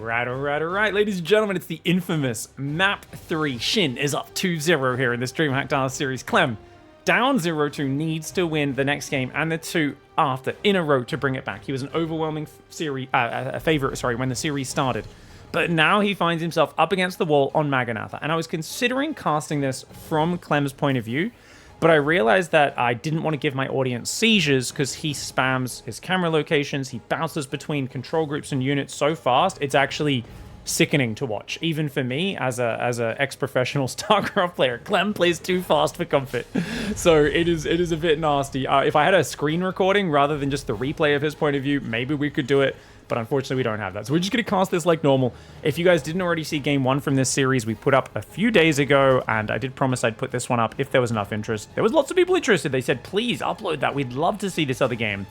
All right, ladies and gentlemen, it's the infamous Map 3. Shin is up 2-0 here in this DreamHack Dallas series. Clem, down 0-2, needs to win the next game and the two after in a row to bring it back. He was an overwhelming favorite, when the series started. But now he finds himself up against the wall on Maganatha. And I was considering casting this from Clem's point of view, but I realized that I didn't want to give my audience seizures because he spams his camera locations. He bounces between control groups and units so fast. It's actually sickening to watch, even for me as a ex-professional StarCraft player. Clem plays too fast for comfort, so it is a bit nasty. If I had a screen recording rather than just the replay of his point of view, maybe we could do it. But unfortunately, we don't have that. So we're just going to cast this like normal. If you guys didn't already see game 1 from this series, we put up a few days ago, and I did promise I'd put this one up if there was enough interest. There was lots of people interested. They said, please upload that. We'd love to see this other game.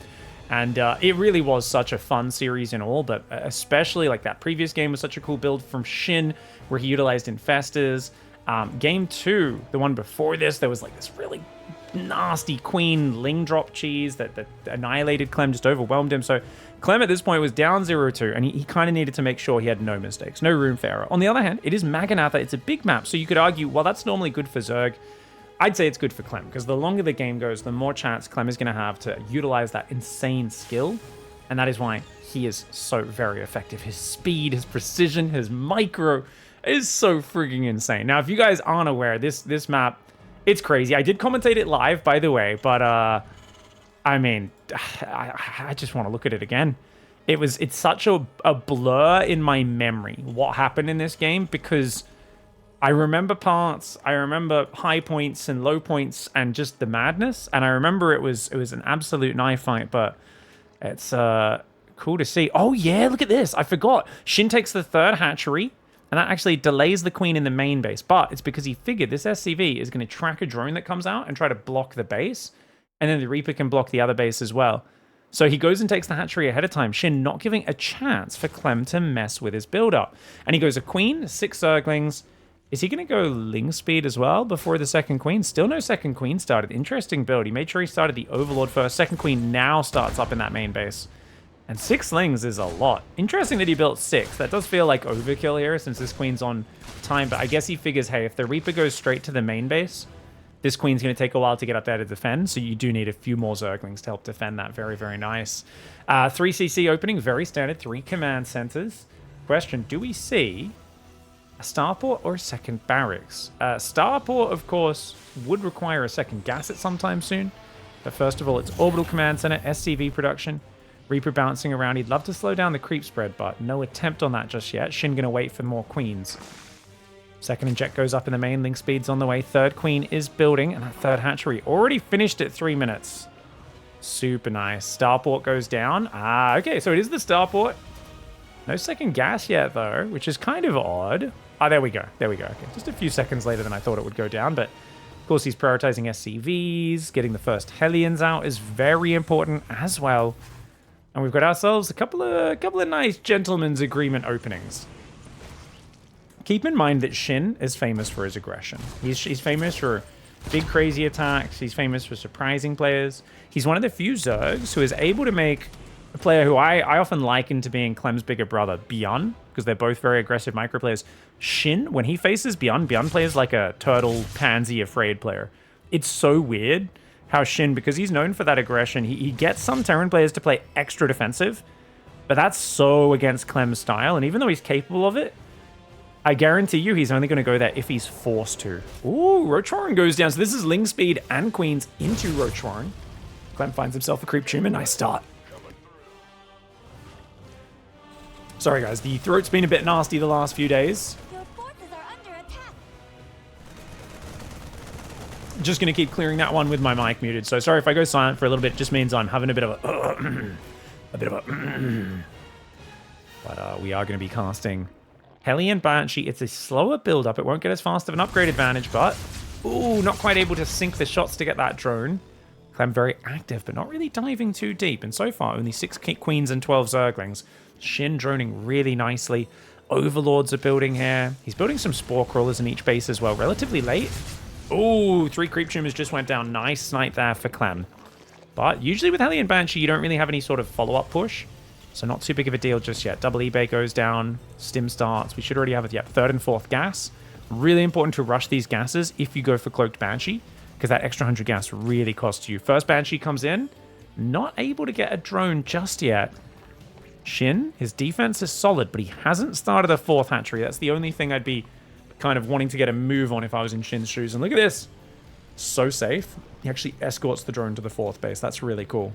And it really was such a fun series and all, but especially like that previous game was such a cool build from Shin, where he utilized Infestors. Game 2, the one before this, there was like this really nasty queen ling drop cheese that annihilated Clem, just overwhelmed him. So Clem at this point was down 0-2, and he kind of needed to make sure he had no mistakes, no room for error. On the other hand, it is Maganatha. It's a big map, so you could argue, well, that's normally good for Zerg. I'd say it's good for Clem, because the longer the game goes, the more chance Clem is going to have to utilize that insane skill, and that is why he is so very effective. His speed, his precision, his micro is so freaking insane. Now, if you guys aren't aware, this map, it's crazy. I did commentate it live, by the way, but I mean, I just want to look at it again. It's such a blur in my memory what happened in this game, because I remember parts, I remember high points and low points and just the madness, and I remember it was an absolute knife fight, but it's cool to see. Oh yeah, look at this. I forgot. Shin takes the third hatchery, and that actually delays the queen in the main base, but it's because he figured this SCV is going to track a drone that comes out and try to block the base, and then the Reaper can block the other base as well. So he goes and takes the hatchery ahead of time, Shin not giving a chance for Clem to mess with his build-up. And he goes a queen, 6 Zerglings. Is he going to go Ling speed as well before the second queen? Still no second queen started. Interesting build. He made sure he started the Overlord first. Second queen now starts up in that main base. And 6 Lings is a lot. Interesting that he built 6. That does feel like overkill here since this queen's on time. But I guess he figures, hey, if the Reaper goes straight to the main base, this queen's going to take a while to get up there to defend. So you do need a few more Zerglings to help defend that. Very, very nice. 3 CC opening. Very standard. 3 command centers. Question, do we see a starport or a second barracks? Starport, of course, would require a second gas at some time soon. But first of all, it's orbital command center, SCV production. Reaper bouncing around. He'd love to slow down the creep spread, but no attempt on that just yet. Shin gonna wait for more queens. Second inject goes up in the main. Link speed's on the way. Third queen is building, and that third hatchery already finished at 3 minutes. Super nice. Starport goes down. Okay, so it is the starport. No second gas yet, though, which is kind of odd. There we go. There we go. Okay, just a few seconds later than I thought it would go down, but of course he's prioritizing SCVs. Getting the first Hellions out is very important as well. And we've got ourselves a couple of nice gentlemen's agreement openings. Keep in mind that Shin is famous for his aggression. He's famous for big crazy attacks. He's famous for surprising players. He's one of the few Zergs who is able to make a player who I often liken to being Clem's bigger brother, Bjorn, because they're both very aggressive micro players. Shin, when he faces Bjorn plays like a turtle, pansy, afraid player. It's so weird how Shin, because he's known for that aggression, he gets some Terran players to play extra defensive, but that's so against Clem's style, and even though he's capable of it, I guarantee you he's only going to go there if he's forced to. Ooh, Roach goes down, so this is Ling speed and queens into Roach. Clem finds himself a creep tumor, nice start. Sorry guys, the throat's been a bit nasty the last few days. Your forces are under attack. Just going to keep clearing that one with my mic muted. So sorry if I go silent for a little bit. It just means I'm having a bit of a... But we are going to be casting Hellion Banshee. It's a slower build-up. It won't get as fast of an upgrade advantage, but... Ooh, not quite able to sink the shots to get that drone. Clem very active, but not really diving too deep. And so far, only 6 queens and 12 Zerglings. Shin droning really nicely. Overlords are building here. He's building some Spore Crawlers in each base as well. Relatively late. Ooh, 3 Creep Tumors just went down. Nice snipe there for Clem. But usually with Hellion Banshee, you don't really have any sort of follow-up push. So not too big of a deal just yet. Double eBay goes down. Stim starts. We should already have it. Yep, third and fourth gas. Really important to rush these gases if you go for Cloaked Banshee, because that extra 100 gas really costs you. First Banshee comes in. Not able to get a drone just yet. Shin, his defense is solid, but he hasn't started a fourth hatchery. That's the only thing I'd be kind of wanting to get a move on if I was in Shin's shoes. And look at this. So safe. He actually escorts the drone to the fourth base. That's really cool.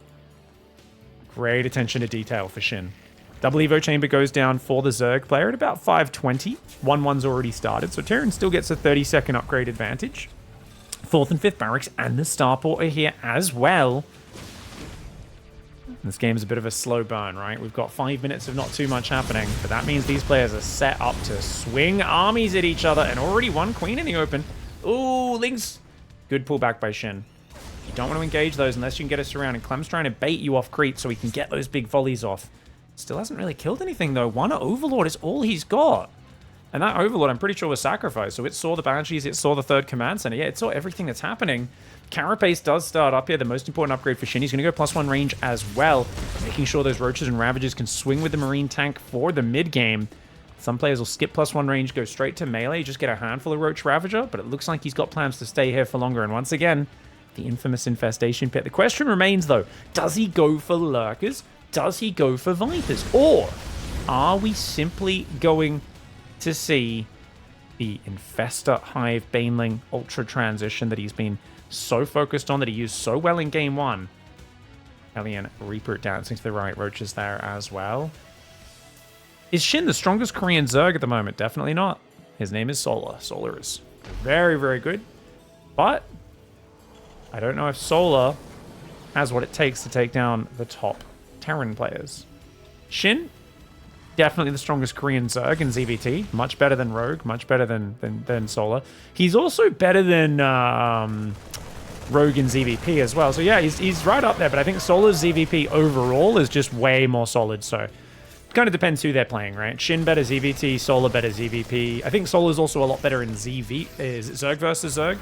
Great attention to detail for Shin. Double Evo chamber goes down for the Zerg player at about 520. 1-1's already started, so Terran still gets a 30-second upgrade advantage. Fourth and fifth barracks and the starport are here as well. This game is a bit of a slow burn, right? We've got 5 minutes of not too much happening, but that means these players are set up to swing armies at each other, and already one queen in the open. Ooh, Lynx. Good pullback by Shin. You don't want to engage those unless you can get us around, and Clem's trying to bait you off creep so he can get those big volleys off. Still hasn't really killed anything, though. One Overlord is all he's got. And that Overlord, I'm pretty sure, was sacrificed. So it saw the Banshees, it saw the third command center. Yeah, it saw everything that's happening. Carapace does start up here. The most important upgrade for Shin. He's going to go +1 range as well, making sure those Roaches and Ravagers can swing with the Marine tank for the mid-game. Some players will skip +1 range, go straight to melee, just get a handful of Roach Ravager, but it looks like he's got plans to stay here for longer. And once again, the infamous Infestation Pit. The question remains, though, does he go for Lurkers? Does he go for Vipers? Or are we simply going to see the Infestor Hive Baneling Ultra transition that he's been so focused on, that he used so well in game one? Hellion Reaper dancing to the right, Roaches there as well. Is Shin the strongest Korean Zerg at the moment? Definitely not. His name is Solar. Solar is very, very good. But I don't know if Solar has what it takes to take down the top Terran players. Shin, definitely the strongest Korean Zerg in ZVT. Much better than Rogue. Much better than Solar. He's also better than Rogue in ZVP as well. So yeah, he's right up there. But I think Solar's ZVP overall is just way more solid. So kind of depends who they're playing, right? Shin better ZVT, Solar better ZVP. I think Solar's also a lot better in ZV. Is it Zerg versus Zerg?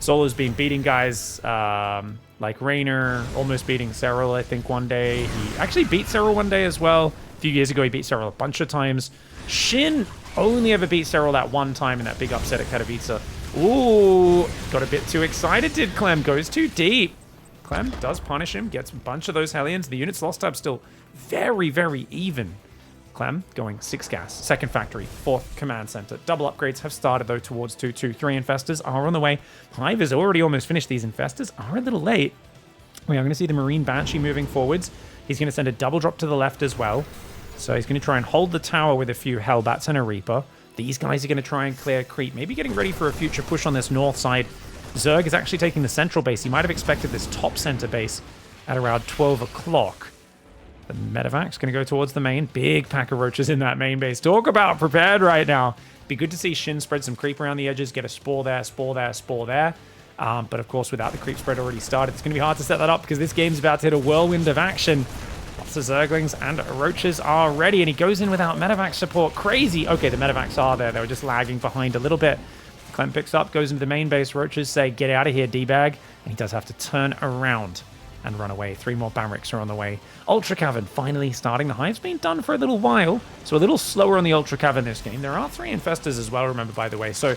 Solar's been beating guys like Raynor, almost beating Serral, I think, one day. He actually beat Serral one day as well. A few years ago, he beat Serral a bunch of times. Shin only ever beat Serral that one time in that big upset at Katowice. Ooh, got a bit too excited, did Clem? Goes too deep. Clem does punish him, gets a bunch of those Hellions. The unit's lost tab still very, very even. Clem going 6 gas, second factory, 4th command center. Double upgrades have started, though, towards 2-2. 3 Infestors are on the way. Hive has already almost finished. These Infestors are a little late. We are going to see the Marine Banshee moving forwards. He's going to send a double drop to the left as well. So he's going to try and hold the tower with a few Hellbats and a Reaper. These guys are going to try and clear creep, maybe getting ready for a future push on this north side. Zerg is actually taking the central base. He might have expected this top center base at around 12 o'clock. The Medevac's going to go towards the main. Big pack of Roaches in that main base. Talk about prepared right now. Be good to see Shin spread some creep around the edges, get a spore there, spore there, spore there. But of course, without the creep spread already started, it's going to be hard to set that up because this game's about to hit a whirlwind of action. Lots of Zerglings and Roaches are ready, and he goes in without Medevac support. Crazy. Okay, the Medevacs are there. They were just lagging behind a little bit. Clem picks up, goes into the main base. Roaches say, get out of here, D-bag. And he does have to turn around and run away. 3 more barracks are on the way. Ultra Cavern finally starting. The Hive's been done for a little while, so a little slower on the Ultra Cavern this game. There are 3 Infestors as well, remember, by the way. So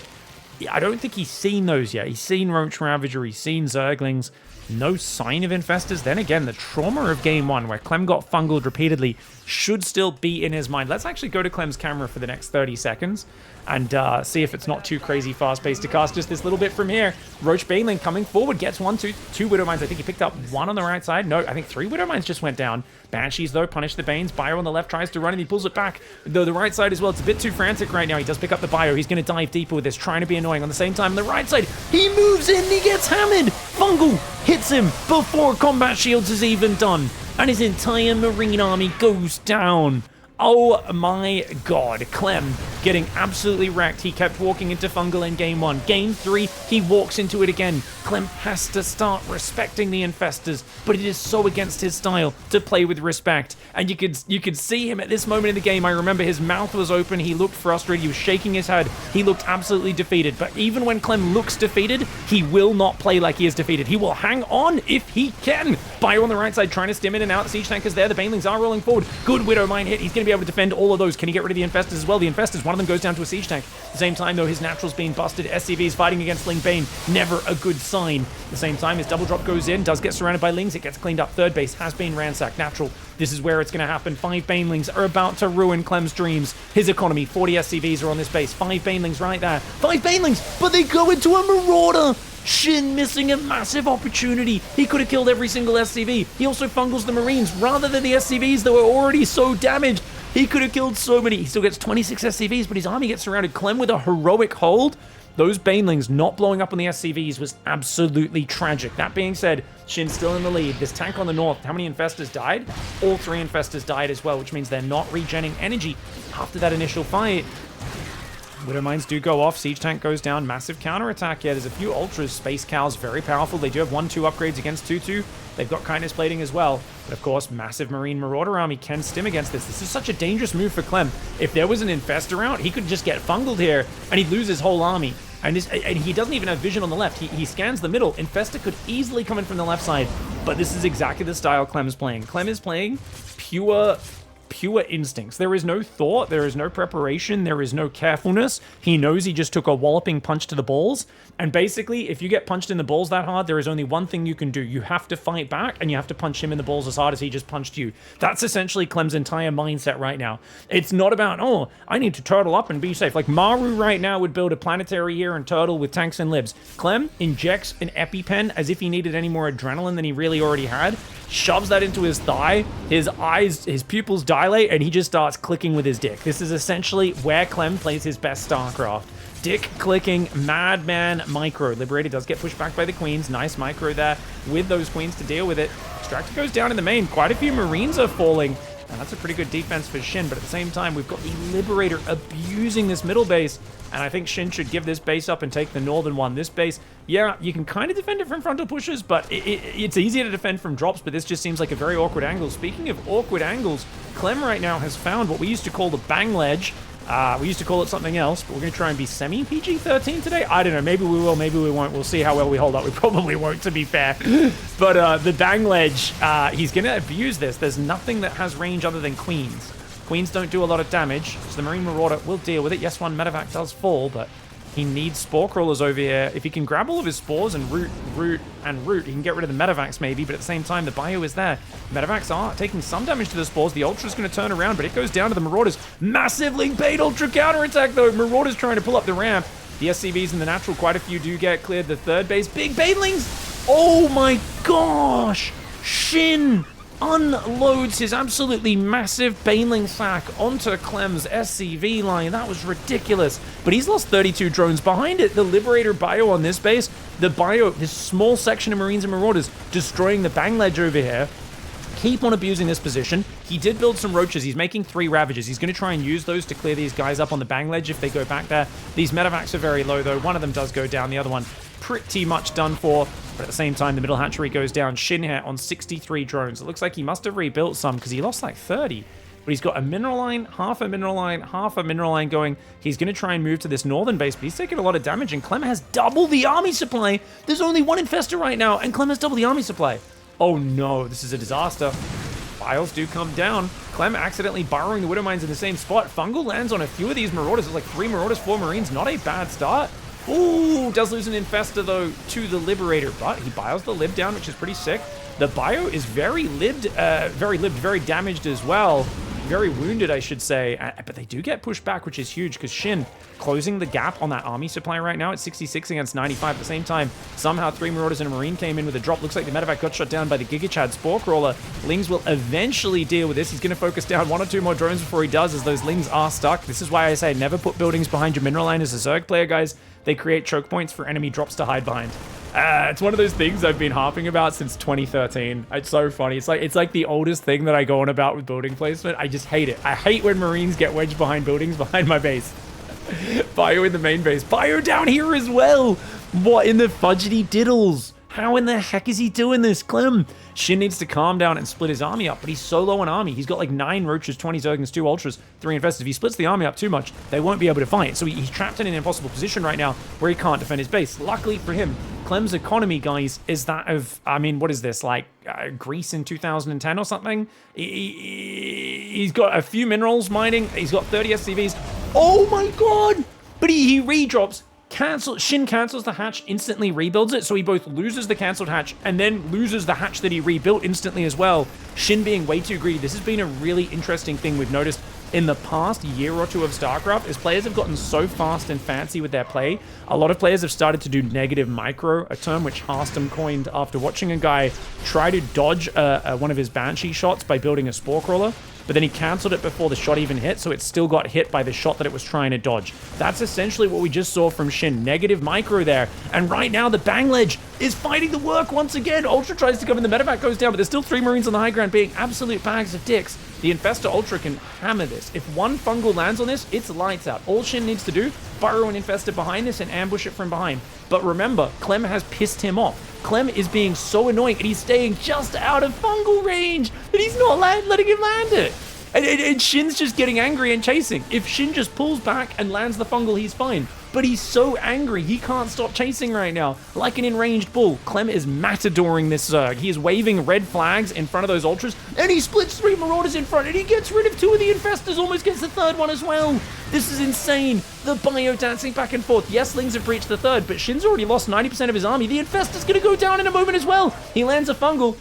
I don't think he's seen those yet. He's seen Roach Ravager, he's seen Zerglings. No sign of Infestors. Then again, the trauma of game 1, where Clem got fungled repeatedly, should still be in his mind. Let's actually go to Clem's camera for the next 30 seconds and see if it's not too crazy fast-paced to cast just this little bit from here. Roach Baneling coming forward, gets 1, 2 Widowmines. I think he picked up 1 on the right side. No, I think 3 Widowmines just went down. Banshees, though, punish the Banes. Bio on the left tries to run, and he pulls it back. Though the right side as well, it's a bit too frantic right now. He does pick up the Bio. He's going to dive deeper with this, trying to be annoying. On the same time, on the right side, he moves in, and he gets hammered. Fungal hits him before Combat Shields is even done, and his entire Marine army goes down. Oh my god, Clem getting absolutely wrecked. He kept walking into Fungal in game 1. Game 3, he walks into it again. Clem has to start respecting the Infestors, but it is so against his style to play with respect. And you could see him at this moment in the game. I remember his mouth was open. He looked frustrated. He was shaking his head. He looked absolutely defeated. But even when Clem looks defeated, he will not play like he is defeated. He will hang on if he can. Bio on the right side trying to stim in and out. Siege tank is there. The Banelings are rolling forward. Good Widow Mine hit. He's going to be able to defend all of those. Can he get rid of the Infestors as well? The Infestors, one of them goes down to a Siege tank. At the same time, though, his Natural's being busted. SCV's fighting against Ling Bane. Never a good sign. At the same time, his double drop goes in. Does get surrounded by Lings. It gets cleaned up. Third base has been ransacked. Natural. This is where it's going to happen. 5 Banelings are about to ruin Clem's dreams. His economy. 40 SCVs are on this base. 5 Banelings right there. 5 Banelings, but they go into a Marauder. Shin missing a massive opportunity. He could have killed every single SCV. He also fungals the Marines rather than the SCVs that were already so damaged. He could have killed so many. He still gets 26 SCVs, but his army gets surrounded. Clem with a heroic hold. Those Banelings not blowing up on the SCVs was absolutely tragic. That being said, Shin's still in the lead. This tank on the north, how many Infestors died? All 3 Infestors died as well, which means they're not regenning energy after that initial fight. Widow Mines do go off. Siege tank goes down. Massive counterattack. Yeah, there's a few Ultras. Space Cows, very powerful. They do have 1-2 upgrades against 2-2. They've got Kindness Plating as well. But of course, massive Marine Marauder army can stim against this. This is such a dangerous move for Clem. If there was an Infestor out, he could just get fungled here and he'd lose his whole army. And he doesn't even have vision on the left. He scans the middle. Infestor could easily come in from the left side. But this is exactly the style Clem's playing. Clem is playing pure instincts. There is no thought, there is no preparation, there is no carefulness. He knows he just took a walloping punch to the balls, and basically, if you get punched in the balls that hard, there is only one thing you can do. You have to fight back, and you have to punch him in the balls as hard as he just punched you. That's essentially Clem's entire mindset right now. It's not about, oh, I need to turtle up and be safe. Like, Maru right now would build a planetary here and turtle with tanks and libs. Clem injects an EpiPen as if he needed any more adrenaline than he really already had, shoves that into his thigh, his eyes, his pupils dilate, and he just starts clicking with his dick. This is essentially where Clem plays his best Starcraft. Dick clicking, madman micro. Liberator does get pushed back by the Queens. Nice micro there with those Queens to deal with it. Extractor goes down in the main. Quite a few Marines are falling. And that's a pretty good defense for Shin, but at the same time, we've got the Liberator abusing this middle base, and I think Shin should give this base up and take the northern one. This base, yeah, you can kind of defend it from frontal pushes, but it's easier to defend from drops, but this just seems like a very awkward angle. Speaking of awkward angles, Clem right now has found what we used to call the bang ledge. We used to call it something else, but we're going to try and be semi-PG-13 today. I don't know. Maybe we will, maybe we won't. We'll see how well we hold up. We probably won't, to be fair. But the bang ledge, he's going to abuse this. There's nothing that has range other than Queens. Queens don't do a lot of damage, so the Marine Marauder will deal with it. Yes, one medevac does fall, but he needs Spore Crawlers over here. If he can grab all of his spores and root, he can get rid of the medevacs maybe, but at the same time, the bio is there. Medevacs are taking some damage to the spores. The Ultra's going to turn around, but it goes down to the Marauders. Massively paid Ultra counterattack, though. Marauders trying to pull up the ramp. The SCVs and the Natural, quite a few do get cleared. The third base, big Banelings. Oh my gosh. Shin unloads his absolutely massive Baneling sack onto Clem's SCV line. That was ridiculous. But he's lost 32 drones behind it. The Liberator bio on this base, the bio, this small section of Marines and Marauders destroying the bang ledge over here. Keep on abusing this position. He did build some roaches. He's making 3 ravages. He's going to try and use those to clear these guys up on the bang ledge if they go back there. These medevacs are very low, though. One of them does go down. The other one pretty much done for. But at the same time, the middle hatchery goes down. Shin here on 63 drones. It looks like he must have rebuilt some because he lost like 30. But he's got a mineral line, half a mineral line, half a mineral line going. He's going to try and move to this northern base, but he's taking a lot of damage, and Clem has double the army supply. There's only one Infestor right now, and Clem has double the army supply. Oh no, this is a disaster. Files do come down. Clem accidentally borrowing the Widow Mines in the same spot. Fungal lands on a few of these Marauders. It's like 3 Marauders, 4 Marines. Not a bad start. Ooh, does lose an Infestor, though, to the Liberator, but he bios the Lib down, which is pretty sick. The bio is very damaged as well. Very wounded, I should say. But they do get pushed back, which is huge, because Shin closing the gap on that army supply right now at 66 against 95. At the same time, somehow 3 Marauders and a Marine came in with a drop. Looks like the medevac got shot down by the Giga Chad Spore Crawler. Lings will eventually deal with this. He's going to focus down 1 or 2 more drones before he does, as those Lings are stuck. This is why I say never put buildings behind your mineral line as a Zerg player, guys. They create choke points for enemy drops to hide behind. It's one of those things I've been harping about since 2013. It's so funny. It's like the oldest thing that I go on about with building placement. I just hate it. I hate when Marines get wedged behind buildings behind my base. Bio in the main base. Bio down here as well. What in the fudgety diddles? How in the heck is he doing this, Clem? Shin needs to calm down and split his army up, but he's so low on army. He's got like 9 Roaches, 20 Zerglings, 2 Ultras, 3 Infestors. If he splits the army up too much, they won't be able to fight. So he's trapped in an impossible position right now where he can't defend his base. Luckily for him, Clem's economy, guys, is that of, I mean, what is this, like Greece in 2010 or something? He's got a few minerals mining. He's got 30 SCVs. Oh my god! But he redrops. Shin cancels the hatch, instantly rebuilds it, so he both loses the cancelled hatch and then loses the hatch that he rebuilt instantly as well. Shin being way too greedy. This has been a really interesting thing we've noticed in the past year or two of StarCraft, is players have gotten so fast and fancy with their play. A lot of players have started to do negative micro, a term which Harstam coined after watching a guy try to dodge one of his Banshee shots by building a Spore Crawler, but then he cancelled it before the shot even hit, so it still got hit by the shot that it was trying to dodge. That's essentially what we just saw from Shin. Negative micro there. And right now, the Bang Ledge is fighting the work once again. Ultra tries to come in, the medevac goes down, but there's still 3 Marines on the high ground being absolute bags of dicks. The Infestor Ultra can hammer this. If one fungal lands on this, it's lights out. All Shin needs to do, burrow an Infestor behind this and ambush it from behind. But remember, Clem has pissed him off. Clem is being so annoying, and he's staying just out of fungal range, and he's not letting him land it. And Shin's just getting angry and chasing. If Shin just pulls back and lands the fungal, he's fine. But he's so angry, he can't stop chasing right now. Like an enraged bull, Clem is matadoring this Zerg. He is waving red flags in front of those Ultras, and he splits 3 Marauders in front, and he gets rid of 2 of the Infestors, almost gets the 3rd one as well. This is insane. The Bio dancing back and forth. Yes, Lings have breached the 3rd, but Shin's already lost 90% of his army. The Infestor's gonna go down in a moment as well. He lands a fungal.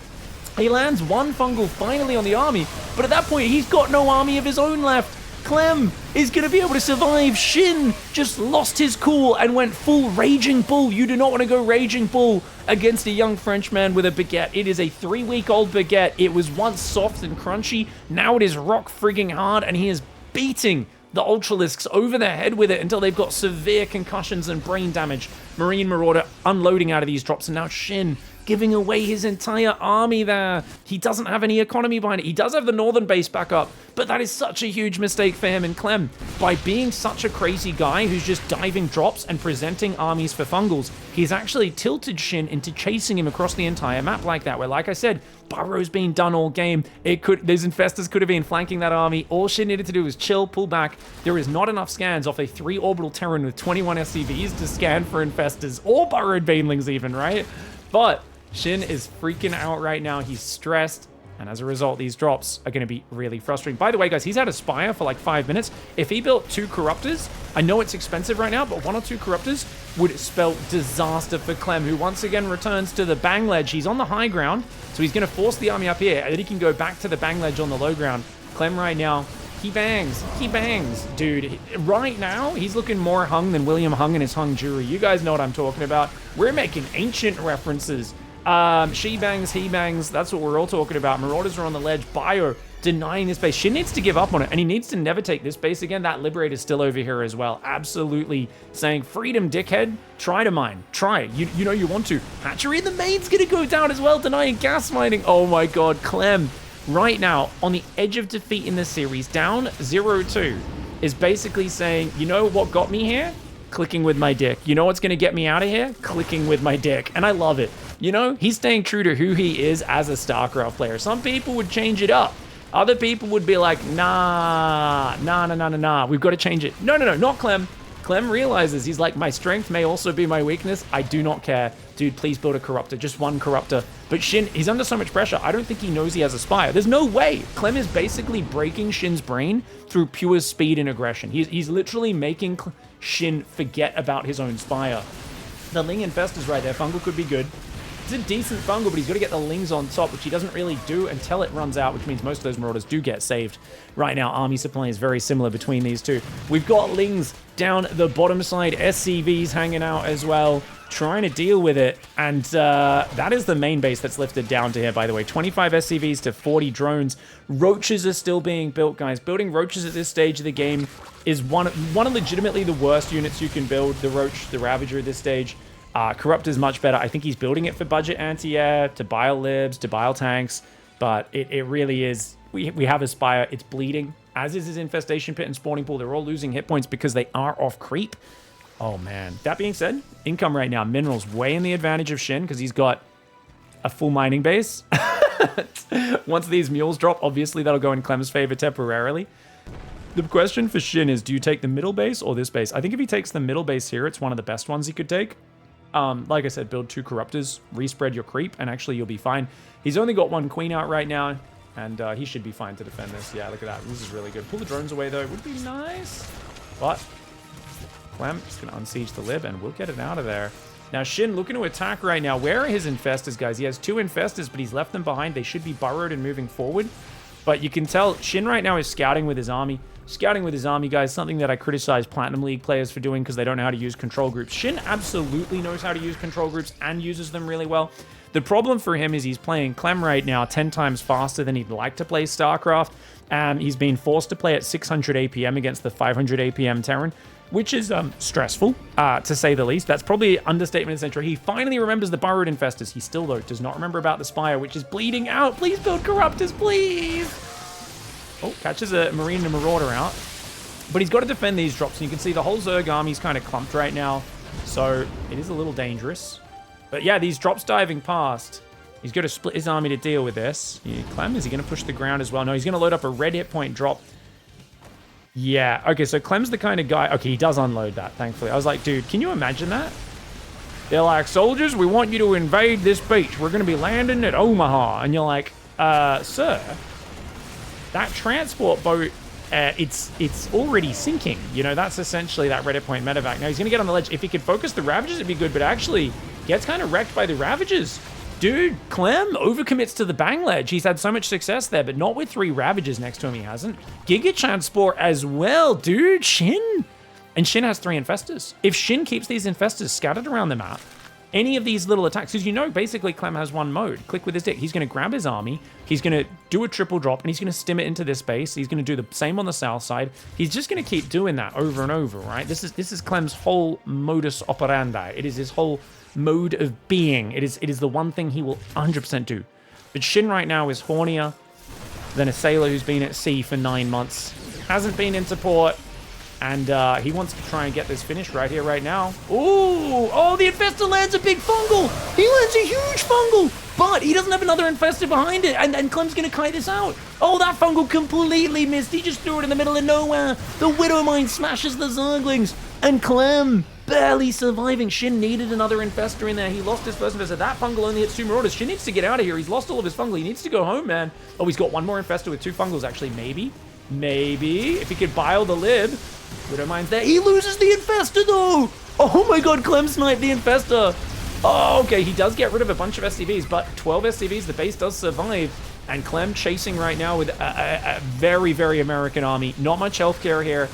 He lands 1 fungal finally on the army, but at that point, he's got no army of his own left. Clem is going to be able to survive. Shin just lost his cool and went full Raging Bull. You do not want to go Raging Bull against a young Frenchman with a baguette. It is a 3-week-old baguette. It was once soft and crunchy. Now it is rock frigging hard, and he is beating the Ultralisks over their head with it until they've got severe concussions and brain damage. Marine Marauder unloading out of these drops, and now Shin giving away his entire army there. He doesn't have any economy behind it. He does have the northern base back up, but that is such a huge mistake for him and Clem. By being such a crazy guy who's just diving drops and presenting armies for fungals, he's actually tilted Shin into chasing him across the entire map like that, where, like I said, burrow's been done all game. Those Infestors could have been flanking that army. All Shin needed to do was chill, pull back. There is not enough scans off a 3 orbital Terran with 21 SCVs to scan for Infestors or burrowed Banelings even, right? But Shin is freaking out right now. He's stressed, and as a result, these drops are going to be really frustrating. By the way, guys, he's had a Spire for like 5 minutes. If he built 2 Corruptors, I know it's expensive right now, but 1 or 2 Corruptors would spell disaster for Clem, who once again returns to the Bang Ledge. He's on the high ground, so he's going to force the army up here, and then he can go back to the Bang Ledge on the low ground. Clem right now, he bangs. Dude, right now, he's looking more hung than William Hung and his hung jury. You guys know what I'm talking about. We're making ancient references. She bangs, he bangs. That's what we're all talking about. Marauders are on the ledge. Bio denying this base. Shin needs to give up on it, and he needs to never take this base again. That Liberator's still over here as well. Absolutely saying, freedom, dickhead. Try to mine. Try. You know you want to. Hatchery in the main's gonna go down as well, denying gas mining. Oh my god, Clem, right now, on the edge of defeat in this series, down 0-2, is basically saying, you know what got me here? Clicking with my dick. You know what's gonna get me out of here? Clicking with my dick. And I love it. You know, he's staying true to who he is as a StarCraft player. Some people would change it up. Other people would be like, nah, we've got to change it. No, not Clem. Clem realizes, he's like, my strength may also be my weakness. I do not care. Dude, please build a Corruptor. Just 1 Corruptor. But Shin, he's under so much pressure. I don't think he knows he has a Spire. There's no way. Clem is basically breaking Shin's brain through pure speed and aggression. He's literally making Shin forget about his own Spire. The Ling Infestor's right there. Fungal could be good. It's a decent fungal, but he's got to get the Lings on top, which he doesn't really do until it runs out, which means most of those Marauders do get saved. Right now, army supply is very similar between these two. We've got Lings down the bottom side, SCVs hanging out as well, trying to deal with it, and that is the main base that's lifted down to here, by the way. 25 SCVs to 40 drones. Roaches are still being built, guys. Building Roaches at this stage of the game is one of legitimately the worst units you can build. The Roach, the Ravager at this stage. Corrupt is much better. I think he's building it for budget anti-air, to bile libs, to bile tanks, but it really is. We have a Spire. It's bleeding. as is his Infestation Pit and Spawning Pool. They're all losing hit points because they are off creep. Oh, man. That being said, income right now. Minerals way in the advantage of Shin because he's got a full mining base. Once these mules drop, obviously that'll go in Clem's favor temporarily. The question for Shin is, do you take the middle base or this base? I think if he takes the middle base here, it's one of the best ones he could take. Like I said, build 2 Corruptors, respread your creep, and actually you'll be fine. He's only got 1 Queen out right now, and he should be fine to defend this. Yeah, look at that. This is really good. Pull the drones away, though. Would be nice. But Clem is going to unsiege the lib, and we'll get it out of there. Now, Shin looking to attack right now. Where are his Infestors, guys? He has 2 Infestors, but he's left them behind. They should be burrowed and moving forward. But you can tell Shin right now is scouting with his army. Scouting with his army, guys, something that I criticize Platinum League players for doing because they don't know how to use control groups. Shin absolutely knows how to use control groups and uses them really well. The problem for him is he's playing Clem right now 10 times faster than he'd like to play Starcraft. He's been forced to play at 600 APM against the 500 APM Terran, which is stressful, to say the least. That's probably an understatement of the century. He finally remembers the Burrowed Infestors. He still, though, does not remember about the Spire, which is bleeding out. Please build Corruptors, please! Oh, catches a Marine and a Marauder out. But he's got to defend these drops, and you can see the whole Zerg army's kind of clumped right now. So it is a little dangerous. But yeah, these drops diving past. He's going to split his army to deal with this. Yeah, Clem, is he going to push the ground as well? No, he's going to load up a red hit point drop. Yeah, okay, so Clem's the kind of guy... Okay, he does unload that, thankfully. I was like, dude, can you imagine that? They're like, soldiers, we want you to invade this beach. We're going to be landing at Omaha. And you're like, sir... That transport boat, it's already sinking. You know, that's essentially that Reddit point medevac. Now, he's going to get on the ledge. If he could focus the Ravagers, it'd be good, but actually gets kind of wrecked by the Ravagers. Dude, Clem overcommits to the bang ledge. He's had so much success there, but not with 3 Ravagers next to him, he hasn't. Giga Transport as well, dude. Shin. And Shin has 3 Infestors. If Shin keeps these Infestors scattered around the map, any of these little attacks, because you know basically Clem has one mode. Click with his dick. He's going to grab his army. He's going to do a triple drop, and he's going to stim it into this base. He's going to do the same on the south side. He's just going to keep doing that over and over, right? This is Clem's whole modus operandi. It is his whole mode of being. It is the one thing he will 100% do. But Shin right now is hornier than a sailor who's been at sea for 9 months. Hasn't been in support. And he wants to try and get this finished right here, right now. Ooh! Oh, the Infestor lands a big fungal! He lands a huge fungal! But he doesn't have another Infestor behind it, and Clem's gonna kite this out. Oh, that fungal completely missed. He just threw it in the middle of nowhere. The Widowmine smashes the Zerglings, and Clem barely surviving. Shin needed another Infestor in there. He lost his first Infestor. That fungal only hits 2 Marauders. Shin needs to get out of here. He's lost all of his fungal. He needs to go home, man. Oh, he's got 1 more Infestor with 2 fungals, actually. Maybe. If he could bile the lib. Widowmine's there. He loses the Infestor, though! Oh my god, Clem sniped the Infestor. Oh, okay, he does get rid of a bunch of SCVs, but 12 SCVs, the base does survive. And Clem chasing right now with a very, very American army. Not much healthcare here.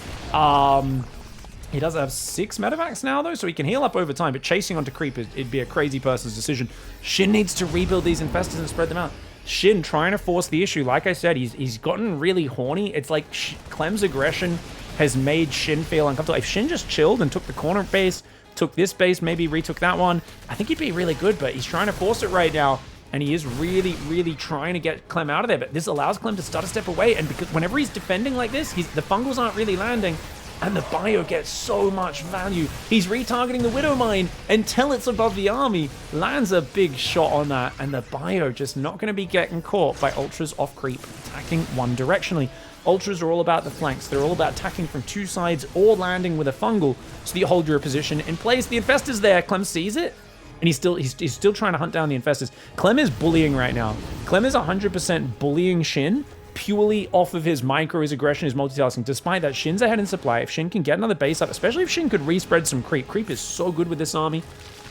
He does have 6 medevacs now, though, so he can heal up over time, but chasing onto creep, it'd be a crazy person's decision. Shin needs to rebuild these Infestors and spread them out. Shin trying to force the issue. Like I said, he's gotten really horny. It's like Clem's aggression has made Shin feel uncomfortable. If Shin just chilled and took the corner base, took this base, maybe retook that one, I think he'd be really good, but he's trying to force it right now, and he is really, really trying to get Clem out of there, but this allows Clem to start a step away, and because whenever he's defending like this, the fungals aren't really landing, and the bio gets so much value. He's retargeting the Widowmine until it's above the army. Lands a big shot on that, and the bio just not going to be getting caught by Ultras off creep, attacking one directionally. Ultras are all about the flanks. They're all about attacking from 2 sides or landing with a fungal, so that you hold your position in place. The Infestor's there. Clem sees it, and he's still trying to hunt down the Infestors. Clem is bullying right now. Clem is 100% bullying Shin, purely off of his micro, his aggression, his multitasking. Despite that, Shin's ahead in supply. If Shin can get another base up, especially if Shin could respread some creep. Creep is so good with this army.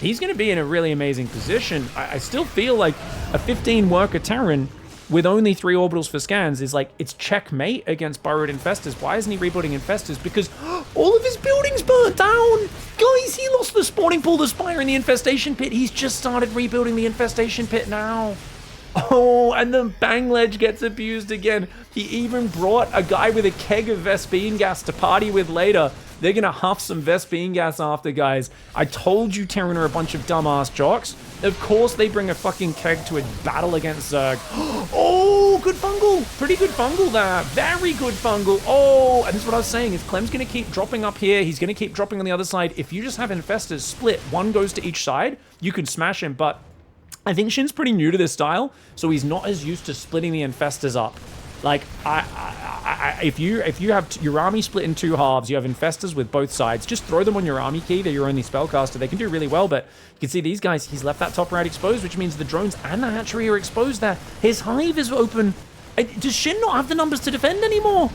He's going to be in a really amazing position. I still feel like a 15-worker Terran with only 3 orbitals for scans is like, it's checkmate against Burrowed Infestors. Why isn't he rebuilding Infestors? Because all of his buildings burnt down. Guys, he lost the spawning pool, the Spire, and the Infestation Pit. He's just started rebuilding the Infestation Pit now. Oh, and the bang ledge gets abused again. He even brought a guy with a keg of Vespene gas to party with later. They're going to huff some Vespene gas after, guys. I told you Terran are a bunch of dumbass jocks. Of course they bring a fucking keg to a battle against Zerg. Oh, good fungal. Pretty good fungal there. Very good fungal. Oh, and this is what I was saying. If Clem's going to keep dropping up here, he's going to keep dropping on the other side. If you just have infestors split, one goes to each side, you can smash him. But I think Shin's pretty new to this style, so he's not as used to splitting the infestors up. Like, if you have your army split in two halves, you have infestors with both sides, just throw them on your army key. They're your only spellcaster. They can do really well, but you can see these guys, he's left that top right exposed, which means the drones and the hatchery are exposed there. His hive is open. Does Shin not have the numbers to defend anymore?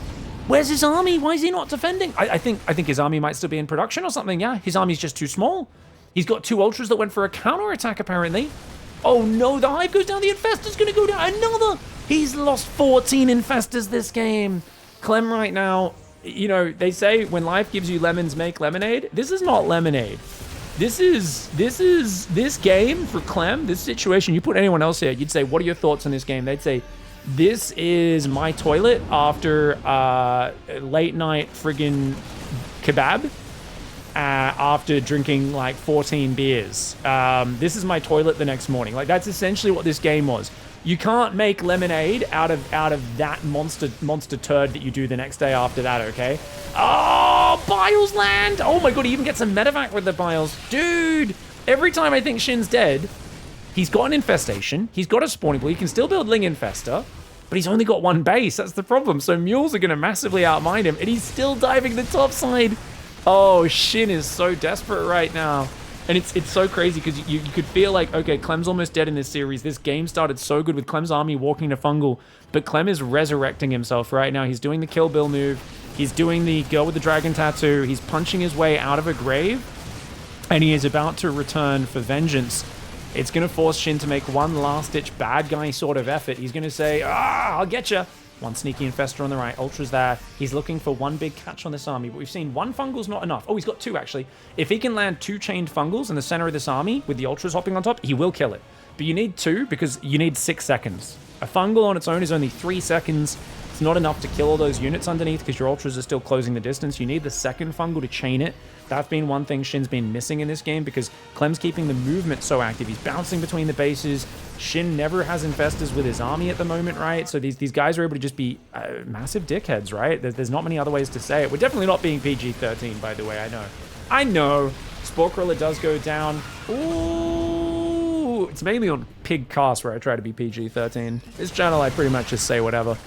Where's his army? Why is he not defending? I think his army might still be in production or something. Yeah, his army's just too small. He's got 2 ultras that went for a counter attack, apparently. Oh no, the hive goes down. The infestor's going to go down. Another. He's lost 14 infestors this game. Clem right now, you know, they say when life gives you lemons, make lemonade. This is not lemonade. This game for Clem, this situation, you put anyone else here, you'd say, what are your thoughts on this game? They'd say, this is my toilet after late night friggin' kebab. After drinking like 14 beers. This is my toilet the next morning. Like, that's essentially what this game was. You can't make lemonade out of that monster turd that you do the next day after that, okay? Oh, Biles land! Oh my god, he even gets a medevac with the Biles. Dude, every time I think Shin's dead, he's got an infestation, he's got a spawning pool, he can still build Ling Infestor, but he's only got 1 base, that's the problem. So mules are gonna massively outmind him, and he's still diving the top side. Oh, Shin is so desperate right now. And it's so crazy because you could feel like, okay, Clem's almost dead in this series. This game started so good with Clem's army walking to fungal, but Clem is resurrecting himself right now. He's doing the Kill Bill move. He's doing the girl with the dragon tattoo. He's punching his way out of a grave, and he is about to return for vengeance. It's going to force Shin to make one last-ditch bad guy sort of effort. He's going to say, I'll get you. 1 sneaky infestor on the right. Ultra's there. He's looking for 1 big catch on this army, but we've seen 1 fungal's not enough. Oh, he's got 2, actually. If he can land 2 chained fungals in the center of this army with the ultras hopping on top, he will kill it. But you need 2 because you need 6 seconds. A fungal on its own is only 3 seconds. It's not enough to kill all those units underneath because your ultras are still closing the distance. You need the second fungal to chain it. That's been one thing Shin's been missing in this game because Clem's keeping the movement so active. He's bouncing between the bases. Shin never has infestors with his army at the moment, right? So these guys are able to just be massive dickheads, right? There's not many other ways to say it. We're definitely not being PG-13, by the way, I know. I know. Sporkrilla does go down. Ooh, it's mainly on Pigcast where I try to be PG-13. This channel, I pretty much just say whatever.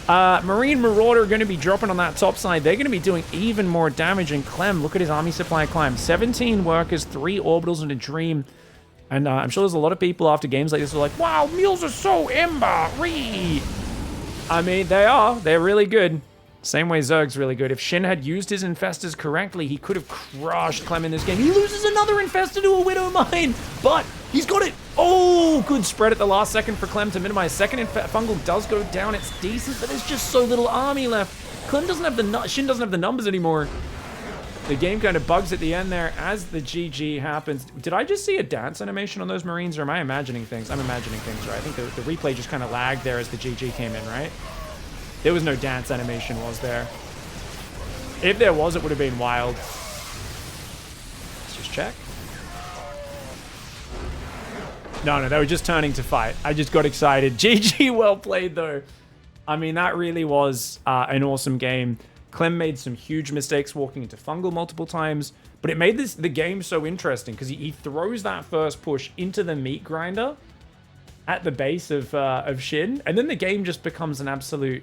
Marine Marauder are going to be dropping on that top side. They're going to be doing even more damage. And Clem, look at his army supply climb. 17 workers, 3 orbitals, and a dream. And I'm sure there's a lot of people after games like this who are like, wow, mules are so imba-ree. I mean, they are. They're really good. Same way Zerg's really good. If Shin had used his infestors correctly, he could have crushed Clem in this game. He loses another infestor to a Widow Mine, but he's got it. Oh, good spread at the last second for Clem to minimize. Second fungal does go down. It's decent, but there's just so little army left. Clem doesn't have the Shin doesn't have the numbers anymore. The game kind of bugs at the end there as the GG happens. Did I just see a dance animation on those Marines, or am I imagining things? I'm imagining things, right? I think the replay just kind of lagged there as the GG came in, right? There was no dance animation, was there? If there was, it would have been wild. Let's just check. No, they were just turning to fight. I just got excited. GG, well played, though. I mean, that really was an awesome game. Clem made some huge mistakes walking into fungal multiple times, but it made the game so interesting because he throws that first push into the meat grinder at the base of Shin, and then the game just becomes an absolute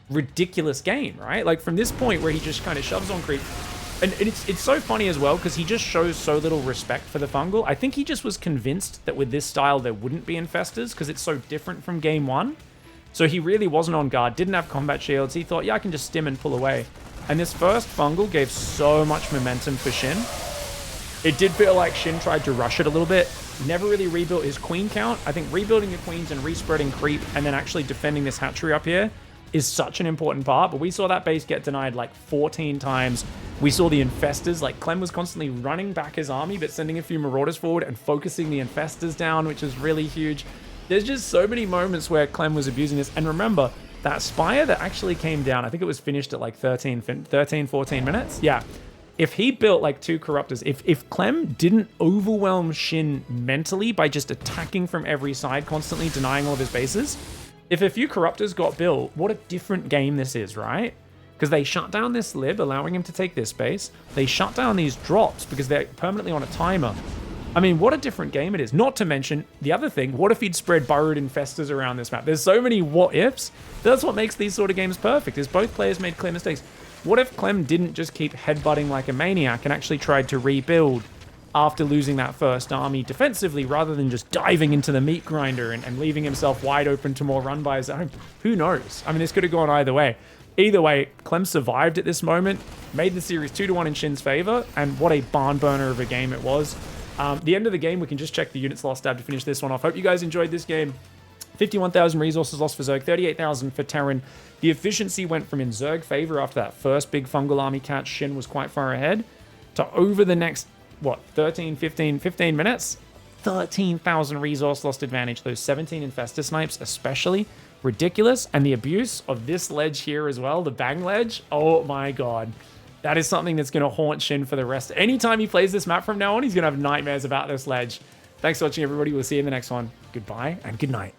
ridiculous game, right? Like from this point where he just kind of shoves on creep, and it's so funny as well because he just shows so little respect for the fungal. I think he just was convinced that with this style there wouldn't be infestors because it's so different from game 1. So he really wasn't on guard, didn't have combat shields. He thought, yeah, I can just stim and pull away. And this first fungal gave so much momentum for Shin. It did feel like Shin tried to rush it a little bit. Never really rebuilt his queen count. I think rebuilding your queens and respreading creep and then actually defending this hatchery up here is such an important part. But we saw that base get denied like 14 times. We saw the infestors, like Clem was constantly running back his army, but sending a few marauders forward and focusing the infestors down, which is really huge. There's just so many moments where Clem was abusing this. And remember, that Spire that actually came down, I think it was finished at like 13, 14 minutes. Yeah. If he built like 2 Corruptors, if Clem didn't overwhelm Shin mentally by just attacking from every side, constantly denying all of his bases, If a few Corruptors got built, what a different game this is, right? Because they shut down this lib, allowing him to take this base. They shut down these drops because they're permanently on a timer. I mean, what a different game it is. Not to mention, the other thing, what if he'd spread Burrowed Infestors around this map? There's so many what-ifs. That's what makes these sort of games perfect, is both players made clear mistakes. What if Clem didn't just keep headbutting like a maniac and actually tried to rebuild after losing that first army defensively, rather than just diving into the meat grinder and leaving himself wide open to more run by his own? Who knows? I mean, this could have gone either way. Either way, Clem survived at this moment, made the series 2-1 in Shin's favor, and what a barn burner of a game it was. The end of the game, we can just check the units lost tab to finish this one off. Hope you guys enjoyed this game. 51,000 resources lost for Zerg, 38,000 for Terran. The efficiency went from in Zerg favor after that first big fungal army catch. Shin was quite far ahead, to over the next, what, 15 minutes? 13,000 resource lost advantage. Those 17 Infestor snipes especially. Ridiculous. And the abuse of this ledge here as well, the bang ledge. Oh my god. That is something that's going to haunt Shin for the rest. Anytime he plays this map from now on, he's going to have nightmares about this ledge. Thanks for watching, everybody. We'll see you in the next one. Goodbye and good night.